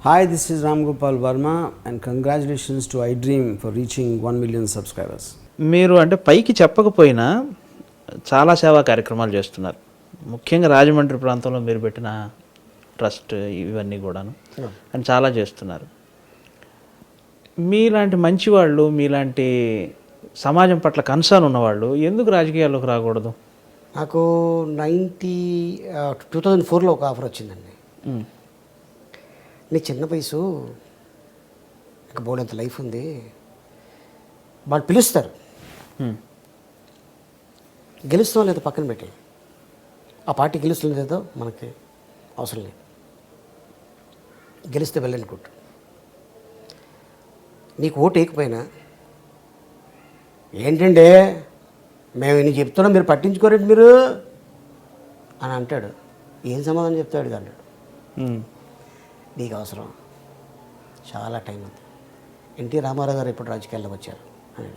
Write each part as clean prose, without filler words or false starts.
Hi, this is Ram Gopal Verma and congratulations to iDream for reaching 1 million subscribers. మీరు అంటే పైకి చెప్పకపోయినా చాలా సేవా కార్యక్రమాలు చేస్తున్నారు. ముఖ్యంగా రాజమండ్రి ప్రాంతంలో మీరు పెట్టిన ట్రస్ట్ ఇవన్నీ కూడాను అని చాలా చేస్తున్నారు. మీలాంటి మంచివాళ్ళు, మీలాంటి సమాజం పట్ల కన్సర్న్ ఉన్నవాళ్ళు ఎందుకు రాజకీయాల్లోకి రాకూడదు? నాకు 2004లో ఒక ఆఫర్ వచ్చిందండి. నీ చిన్న వయసు, ఇంకా బోలెంత లైఫ్ ఉంది, వాళ్ళు పిలుస్తారు, గెలుస్తాం లేదో పక్కన పెట్టి, ఆ పార్టీ గెలుస్తుంది లేదో మనకి అవసరం లేదు, గెలిస్తే వెళ్ళనుకుంటు, నీకు ఓటు వేయకపోయినా ఏంటంటే మేము నీ చెప్తున్నాం మీరు పట్టించుకోరండి మీరు అని అంటాడు. ఏం సమాధానం చెప్తాడు అన్నాడు. నీకు అవసరం, చాలా టైం ఉంది. ఎన్టీ రామారావు గారు ఎప్పుడు రాజకీయాల్లోకి వచ్చారు అని.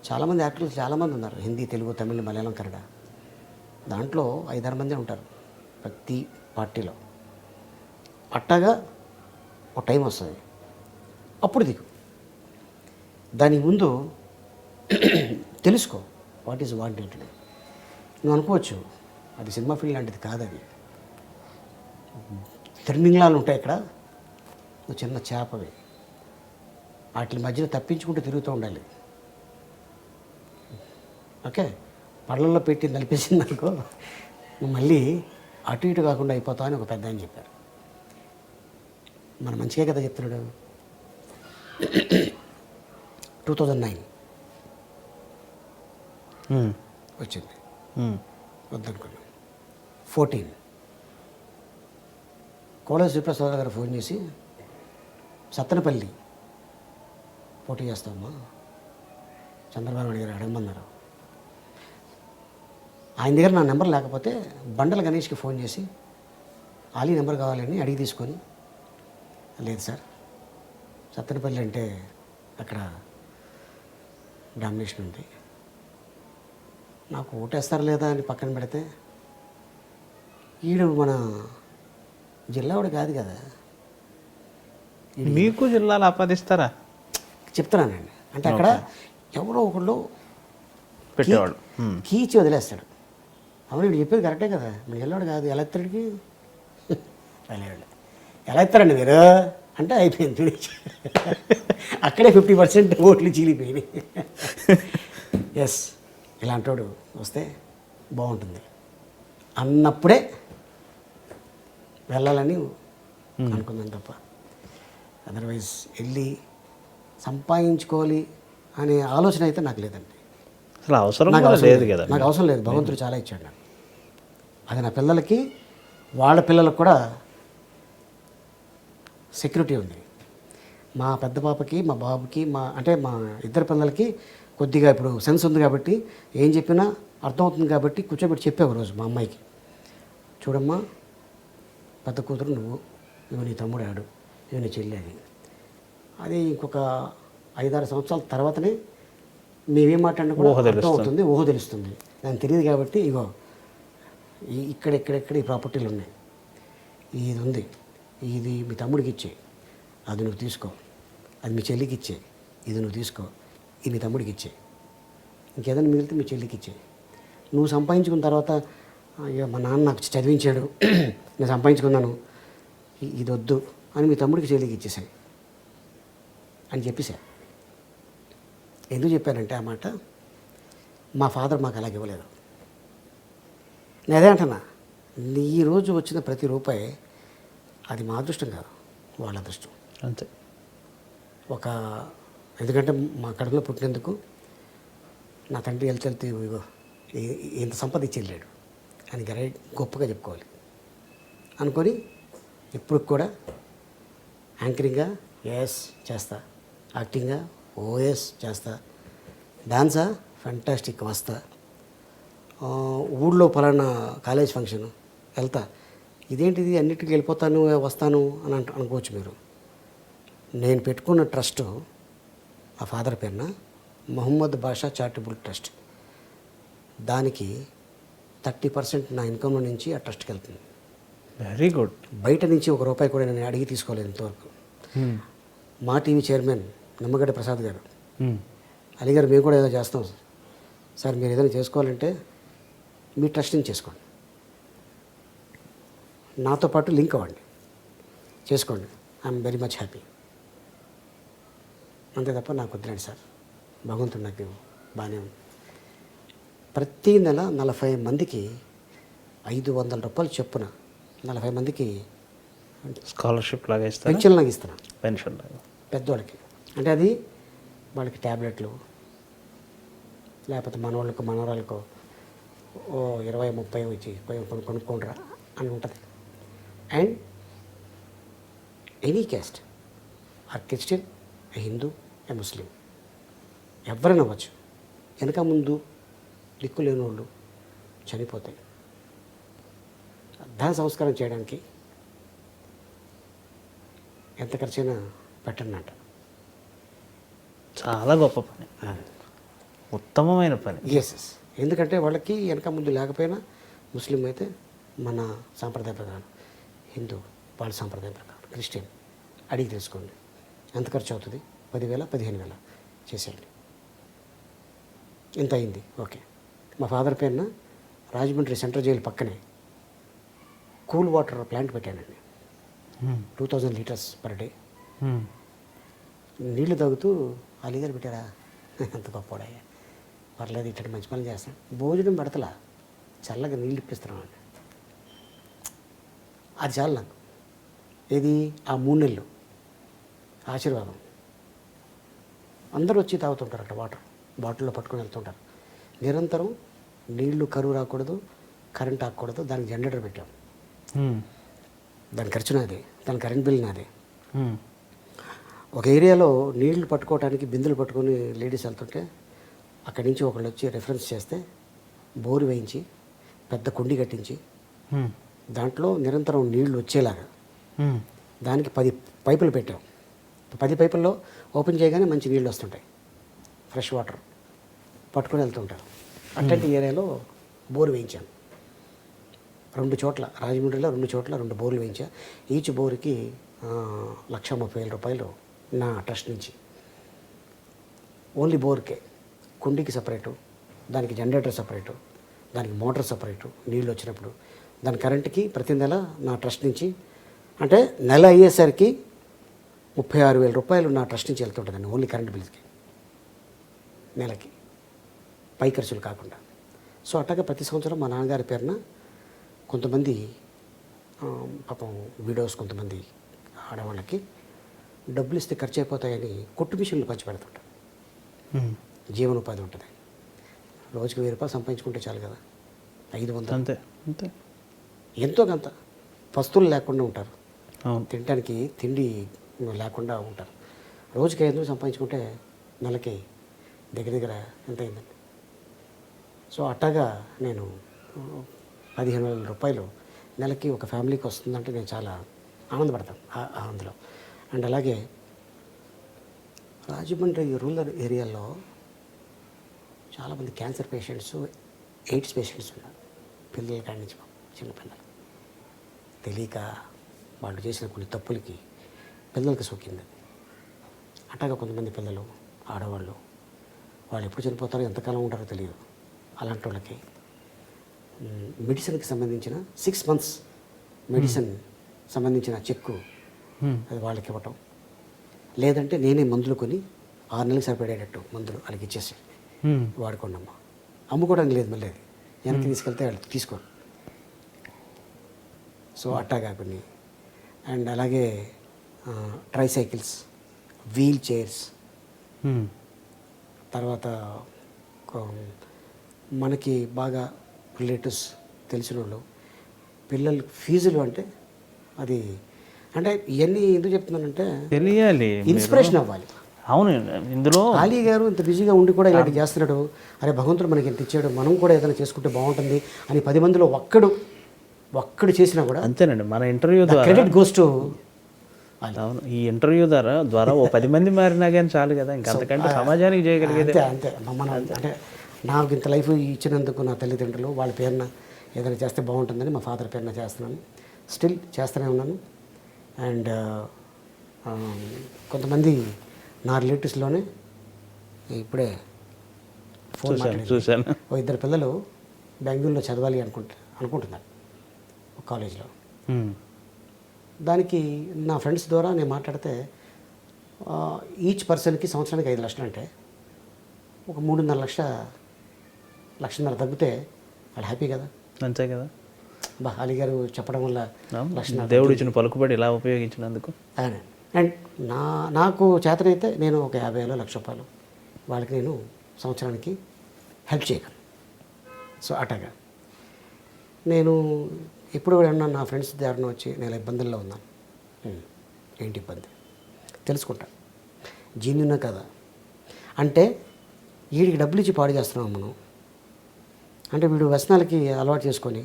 చాలామంది యాక్టర్లు చాలామంది ఉన్నారు, హిందీ, తెలుగు, తమిళ, మలయాళం, కన్నడ. దాంట్లో 5-6 మంది ఉంటారు ప్రతి పార్టీలో. అట్టాగా ఒక టైం వస్తుంది, అప్పుడు దిగు. దానికి ముందు తెలుసుకో వాట్ ఈజ్ వాంటెడ్. నువ్వు అనుకోవచ్చు అది సినిమా ఫీల్డ్ లాంటిది కాదు, అది తిర్మింగ్లాలు ఉంటాయి ఇక్కడ, నువ్వు చిన్న చేపవి, వాటి మధ్యలో తప్పించుకుంటూ తిరుగుతూ ఉండాలి. ఓకే, పళ్ళల్లో పెట్టి నలిపేసింది అనుకో, నువ్వు మళ్ళీ అటు ఇటు కాకుండా అయిపోతావు అని ఒక పెద్ద ఆయన చెప్పారు. మన మంచిగా కదా చెప్తున్నాడు. 2009 వచ్చింది, వద్దనుకున్నాను. 14 కోడెల శ్రీప్రసాద్ గారు ఫోన్ చేసి, సత్తెనపల్లి పోటీ చేస్తామమ్మా, చంద్రబాబు నాయుడు గారు అడగమన్నారు. ఆయన దగ్గర నా నెంబర్ లేకపోతే బండల గణేష్కి ఫోన్ చేసి ఆలీ నెంబర్ కావాలని అడిగి తీసుకొని, లేదు సార్ సత్తెనపల్లి అంటే అక్కడ డామినేషన్ ఉంది, నాకు ఓటేస్తారు లేదా అని పక్కన పెడితే, ఈడు మన జిల్లావాడు కాదు కదా, మీకు జిల్లాలు ఆపాదిస్తారా చెప్తున్నానండి. అంటే అక్కడ ఎవరో ఒకళ్ళు పెట్టేవాళ్ళు కీచి వదిలేస్తాడు. అవును, వీడు చెప్పేది కరెక్టే కదా, మన జిల్లావాడు కాదు, ఎలా ఎత్తాడికి వెళ్ళేవాళ్ళు. ఎలా ఎత్తారండి మీరు అంటే అయిపోయింది, అక్కడే 50% ఓట్లు చీలిపోయినాయి. ఎస్, ఇలాంటోడు వస్తే బాగుంటుంది అన్నప్పుడే వెళ్ళాలని అనుకున్నాను తప్ప, అదర్వైజ్ వెళ్ళి సంపాదించుకోవాలి అనే ఆలోచన అయితే నాకు లేదండి. అసలు అవసరం లేదు కదా, నాకు అవసరం లేదు. భగవంతుడు చాలా ఇచ్చాడు నాకు. అది నా పిల్లలకి, వాళ్ళ పిల్లలకు కూడా సెక్యూరిటీ ఉంది. మా పెద్ద పాపకి, మా బాబుకి, మా ఇద్దరు పిల్లలకి కొద్దిగా ఇప్పుడు సెన్స్ ఉంది కాబట్టి ఏం చెప్పినా అర్థమవుతుంది కాబట్టి కూర్చోబెట్టి చెప్పావు రోజు మా అమ్మాయికి, చూడమ్మా పెద్ద కూతురు నువ్వు, ఇవి నీ తమ్ముడు ఆడు, ఇవి నీ చెల్లి అది. అది ఇంకొక 5-6 సంవత్సరాల తర్వాతనే మేమేం మాట్లాడినా కూడా అర్థమవుతుంది, ఊహ తెలుస్తుంది. దానికి తెలియదు కాబట్టి ఇగో ఇక్కడెక్కడెక్కడ ఈ ప్రాపర్టీలు ఉన్నాయి, ఇది ఉంది, ఇది మీ తమ్ముడికి ఇచ్చే, అది నువ్వు తీసుకో, అది మీ చెల్లికి ఇచ్చే, ఇది నువ్వు తీసుకో, ఇది మీ తమ్ముడికి ఇచ్చే, ఇంకేదైనా మిగిలితే మీ చెల్లికి ఇచ్చే. నువ్వు సంపాదించుకున్న తర్వాత అయ్యో మా నాన్న నాకు చదివించాడు, నేను సంపాదించుకున్నాను, ఇది వద్దు అని మీ తమ్ముడికి చెల్లికి ఇచ్చేసాయి అని చెప్పేసా. ఎందుకు చెప్పానంటే ఆ మాట, మా ఫాదర్ మాకు అలాగ ఇవ్వలేదు. నేను అదే అంటున్నా, ఈ రోజు వచ్చిన ప్రతి రూపాయి అది మా అదృష్టం కాదు, వాళ్ళ అదృష్టం అంతే. ఎందుకంటే మా కడుపులో పుట్టినందుకు నా తండ్రి వెళ్తే ఇగో ఇంత సంపద ఇచ్చేళ్ళాడు అని గొప్పగా చెప్పుకోవాలి అనుకొని, ఇప్పుడు కూడా యాంకరింగ్గా ఎస్ చేస్తా, యాక్టింగ్గా ఓఎస్ చేస్తా, డాన్సా ఫంటాస్టిక్ వస్తా, ఊళ్ళో పలానా కాలేజ్ ఫంక్షన్ వెళ్తా. ఇదేంటిది అన్నిటికీ వెళ్ళిపోతాను వస్తాను అని అనుకోవచ్చు మీరు. నేను పెట్టుకున్న ట్రస్ట్ ఆ ఫాదర్ పేరున మొహమ్మద్ బాషా చారిటబుల్ ట్రస్ట్, దానికి 30% నా ఇన్కమ్ నుంచి ఆ ట్రస్ట్కి వెళ్తుంది. Very good. బయట నుంచి ₹1 కూడా నేను అడిగి తీసుకోలేదు ఇంతవరకు. మా టీవీ చైర్మన్ నిమ్మగడ్డ ప్రసాద్ గారు, అలీ గారు మేము కూడా ఏదో చేస్తాం సార్, మీరు ఏదైనా చేసుకోవాలంటే మీ ట్రస్ట్ నుంచి చేసుకోండి, నాతో పాటు లింక్ అవ్వండి, చేసుకోండి, ఐఎమ్ వెరీ మచ్ హ్యాపీ. అంతే తప్ప నాకు వద్దులేండి సార్, భగవంతుడు నాకు బాగానే ఉంది. ప్రతి నెల 40 మందికి ₹500 చొప్పున 40 మందికి స్కాలర్షిప్ లాగా ఇస్తారు, పెన్షన్ లాగా ఇస్తున్నాను, పెన్షన్ లాగా పెద్దవాళ్ళకి. అంటే అది వాళ్ళకి ట్యాబ్లెట్లు, లేకపోతే మనవాళ్ళకు మనవరాళ్ళకు 20-30 ఇచ్చి కొనుక్కోండిరా అని ఉంటుంది. అండ్ ఎనీ క్యాస్ట్, ఆ క్రిస్టియన్, ఏ హిందూ, ఏ ముస్లిం, ఎవరైనా అవ్వచ్చు, వెనక ముందు దిక్కు లేని వాళ్ళు చనిపోతాయి, దాన సంస్కారం చేయడానికి ఎంత ఖర్చైనా పెట్టండి. చాలా గొప్ప పని, ఉత్తమమైన పని. ఎస్. ఎందుకంటే వాళ్ళకి వెనక ముందు లేకపోయినా, ముస్లిం అయితే మన సాంప్రదాయ ప్రకారం, హిందూ వాళ్ళ సాంప్రదాయ ప్రకారం, క్రిస్టియన్ అడిగి తెలుసుకోండి ఎంత ఖర్చు అవుతుంది, 10,000 15,000 చేసేయండి, ఇంత అయింది. ఓకే. మా ఫాదర్ పేరున రాజమండ్రి సెంట్రల్ జైలు పక్కనే కూల్ వాటర్ ప్లాంట్ పెట్టానండి, 2000 లీటర్స్ పర్ డే. నీళ్లు తాగుతూ అలీ గారు పెట్టారా, ఎంత గొప్పవాడయ్యా, పర్లేదు ఇట్లా మంచి పని చేస్తాను, భోజనం పెడతలా, చల్లగా నీళ్ళు ఇప్పిస్తున్నాం అండి. అది చాలు నాకు. ఏది ఆ 3 నెలలు ఆశీర్వాదం. అందరూ వచ్చి తాగుతుంటారు అక్కడ, వాటర్ బాటిల్లో పట్టుకొని వెళ్తుంటారు. నిరంతరం నీళ్లు కరువు రాకూడదు, కరెంట్ ఆగకూడదు, దానికి జనరేటర్ పెట్టాం. దాని ఖర్చు నాదే, దాని కరెంట్ బిల్ నాదే. ఒక ఏరియాలో నీళ్లు పట్టుకోవడానికి బిందెలు పట్టుకొని లేడీస్ వెళ్తుంటే అక్కడి నుంచి ఒకళ్ళు వచ్చి రెఫరెన్స్ చేస్తే బోరు వేయించి పెద్ద కుండి కట్టించి దాంట్లో నిరంతరం నీళ్లు వచ్చేలాగా దానికి 10 పైపులు పెట్టాం. 10 పైపుల్లో ఓపెన్ చేయగానే మంచి నీళ్ళు వస్తుంటాయి, ఫ్రెష్ వాటర్ పట్టుకొని వెళ్తుంటారు. అట్లాంటి ఏరియాలో బోరు వేయించాను 2 చోట్ల, రాజమండ్రిలో 2 చోట్ల 2 బోర్లు వేయించా. ఈచ్ బోరుకి ₹1,30,000 నా ట్రస్ట్ నుంచి. ఓన్లీ బోర్కే, కుండీకి సపరేటు, దానికి జనరేటర్ సపరేటు, దానికి మోటార్ సపరేటు, నీళ్ళు వచ్చినప్పుడు దాని కరెంటుకి ప్రతి నెల నా ట్రస్ట్ నుంచి. అంటే నెల అయ్యేసరికి ₹36,000 నా ట్రస్ట్ నుంచి వెళ్తుంటుందండి, ఓన్లీ కరెంట్ బిల్స్కి నెలకి, పై ఖర్చులు కాకుండా. సో అట్లాగే ప్రతి సంవత్సరం మా నాన్నగారి పేరున కొంతమంది పాపం వీడియోస్, కొంతమంది ఆడవాళ్ళకి డబ్బులు ఇస్తే ఖర్చు అయిపోతాయని కొట్టు మిషన్లు పంచి పెడుతుంటారు, జీవనోపాధి ఉంటుంది. రోజుకి ₹1000 సంపాదించుకుంటే చాలు కదా, 500 అంతే అంతే, ఎంతో కొంత పస్తులు లేకుండా ఉంటారు, అవును, తినడానికి తిండి లేకుండా ఉంటారు. రోజుకి 500 సంపాదించుకుంటే నెలకి దగ్గర దగ్గర ఎంత అయిందండి. సో అట్టాగా నేను ₹15,000 నెలకి ఒక ఫ్యామిలీకి వస్తుందంటే నేను చాలా ఆనందపడతాను అందులో. అండ్ అలాగే రాజమండ్రి రూరల్ ఏరియాలో చాలామంది క్యాన్సర్ పేషెంట్స్, ఎయిడ్స్ పేషెంట్స్ ఉన్నారు. పిల్లల కాడి నుంచి చిన్నపిల్లలు తెలియక వాళ్ళు చేసిన కొన్ని తప్పులకి పిల్లలకి సోకింది. అట్లాగా కొంతమంది పిల్లలు, ఆడవాళ్ళు, వాళ్ళు ఎప్పుడు చనిపోతారో ఎంతకాలం ఉంటారో తెలియదు. అలాంటి వాళ్ళకి మెడిసిన్కి సంబంధించిన 6 months మెడిసిన్ సంబంధించిన చెక్కు అది వాళ్ళకి ఇవ్వటం, లేదంటే నేనే మందులు కొని 6 నెలలకు సరిపడేటట్టు మందులు వాళ్ళకి ఇచ్చేసి వాడుకోండి అమ్మా, అమ్ముకోవడానికి లేదు, మళ్ళీ అది వెనక్కి తీసుకెళ్తే వాళ్ళు తీసుకోరు. సో అట్టాగా కొన్ని. అండ్ అలాగే ట్రైసైకిల్స్, వీల్ చైర్స్, తర్వాత మనకి బాగా రిలేటివ్స్ తెలిసిన వాళ్ళు పిల్లలు ఫీజులు అంటే అది, అంటే ఇవన్నీ ఎందుకు చెప్తున్నానంటే తెలియాలి, ఇన్స్పిరేషన్ అవ్వాలి. అవును, ఇందులో అలీ గారు ఇంత బిజీగా ఉండి కూడా ఇలాంటి చేస్తున్నాడు, అరే భగవంతుడు మనకి ఎంత ఇచ్చాడు, మనం కూడా ఏదైనా చేసుకుంటే బాగుంటుంది అని 10 మందిలో ఒక్కడు చేసినా కూడా అంతేనండి. మన ఇంటర్వ్యూ ద్వారా క్రెడిట్ గోస్ టు. అవును, ఈ ఇంటర్వ్యూ ద్వారా ఓ 10 మంది మారినా కానీ చాలు కదా, ఇంకా అంతకంటే సమాజానికి చేయగలిగేది అంతే. మన అంటే నాకు ఇంత లైఫ్ ఇచ్చినందుకు నా తల్లిదండ్రులు వాళ్ళ పేరున ఏదైనా చేస్తే బాగుంటుందని మా ఫాదర్ పేరున చేస్తున్నాను. స్టిల్ చేస్తూనే ఉన్నాను. అండ్ కొంతమంది నా రిలేటివ్స్లోనే ఇప్పుడే ఫోన్ చూశాను. ఓ 2 పిల్లలు బెంగళూరులో చదవాలి అనుకుంటున్నారు ఒక కాలేజ్లో. దానికి నా ఫ్రెండ్స్ ద్వారా నేను మాట్లాడితే ఈచ్ పర్సన్కి సంవత్సరానికి 5 లక్షలు అంటే ఒక 3.5 లక్షన్నర తగ్గితే వాళ్ళు హ్యాపీ కదా. అంతే కదా. అలీ గారు చెప్పడం వల్ల దేవుడు ఇచ్చిన పలుకుబడి ఇలా ఉపయోగించినందుకు. అండ్ నాకు చేతనైతే నేను ఒక 50,000 1,00,000 రూపాయలు వాళ్ళకి నేను సంవత్సరానికి హెల్ప్ చేయగలను. సో అటగా నేను ఎప్పుడు ఏమన్నా నా ఫ్రెండ్స్ దారిన వచ్చి నేను ఇబ్బందుల్లో ఉన్నాను, ఏంటి ఇబ్బంది తెలుసుకుంటా, జీనినా కదా అంటే వీడికి డబ్బులు ఇచ్చి పాడు చేస్తున్నాం మనం. అంటే వీడు వ్యసనాలకి అలవాటు చేసుకొని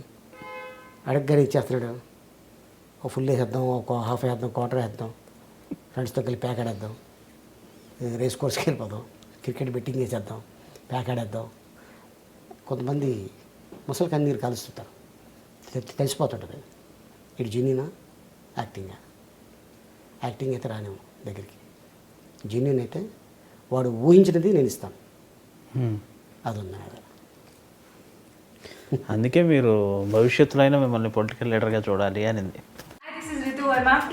అడగగానే ఇచ్చేస్తున్నాడు. ఒక ఫుల్ వేసేద్దాం, ఒక హాఫ్ వేద్దాం, క్వార్టర్ వేద్దాం, ఫ్రెండ్స్తో కలిపి ప్యాక్ ఆడేద్దాం, రేస్ కోర్స్కి వెళ్ళిపోదాం, క్రికెట్ బెట్టింగ్ వేసేద్దాం, ప్యాక్ ఆడేద్దాం. కొంతమంది ముసలి కన్నీరు కలుస్తుంటారు, తెలిసిపోతుంటుంది ఇటు జీనినా యాక్టింగా. యాక్టింగ్ అయితే రానేమో దగ్గరికి, జీనియన్ అయితే వాడు ఊహించినది నేను ఇస్తాను, అది ఉంది. అందుకే మీరు భవిష్యత్తులో అయినా మిమ్మల్ని పొలిటికల్ లీడర్గా చూడాలి అనింది.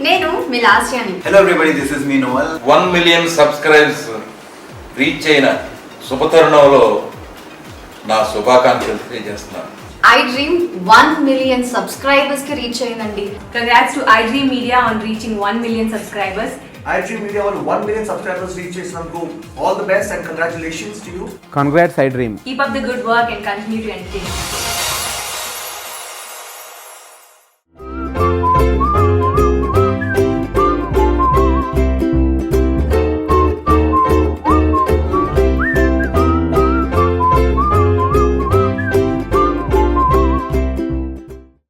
నేను మీ లాస్యాని. హలో ఎవ్రీబడి, దిస్ ఇస్ మీ నోవల్. 1 million సబ్స్క్రైబర్స్ రీచ్ అయిన శుభతరుణంలో నా శుభాకాంక్షలు తెలియజేస్తున్నాను. iDream 1 million subscribers కి రీచ్ అయిందండి. Congrats to iDream Media on reaching 1 million subscribers. iDream Media వాళ్ళు 1 million subscribers reach చేసినందుకు all the best and congratulations to you. Congrats, iDream. Keep up the good work and continue to entertain.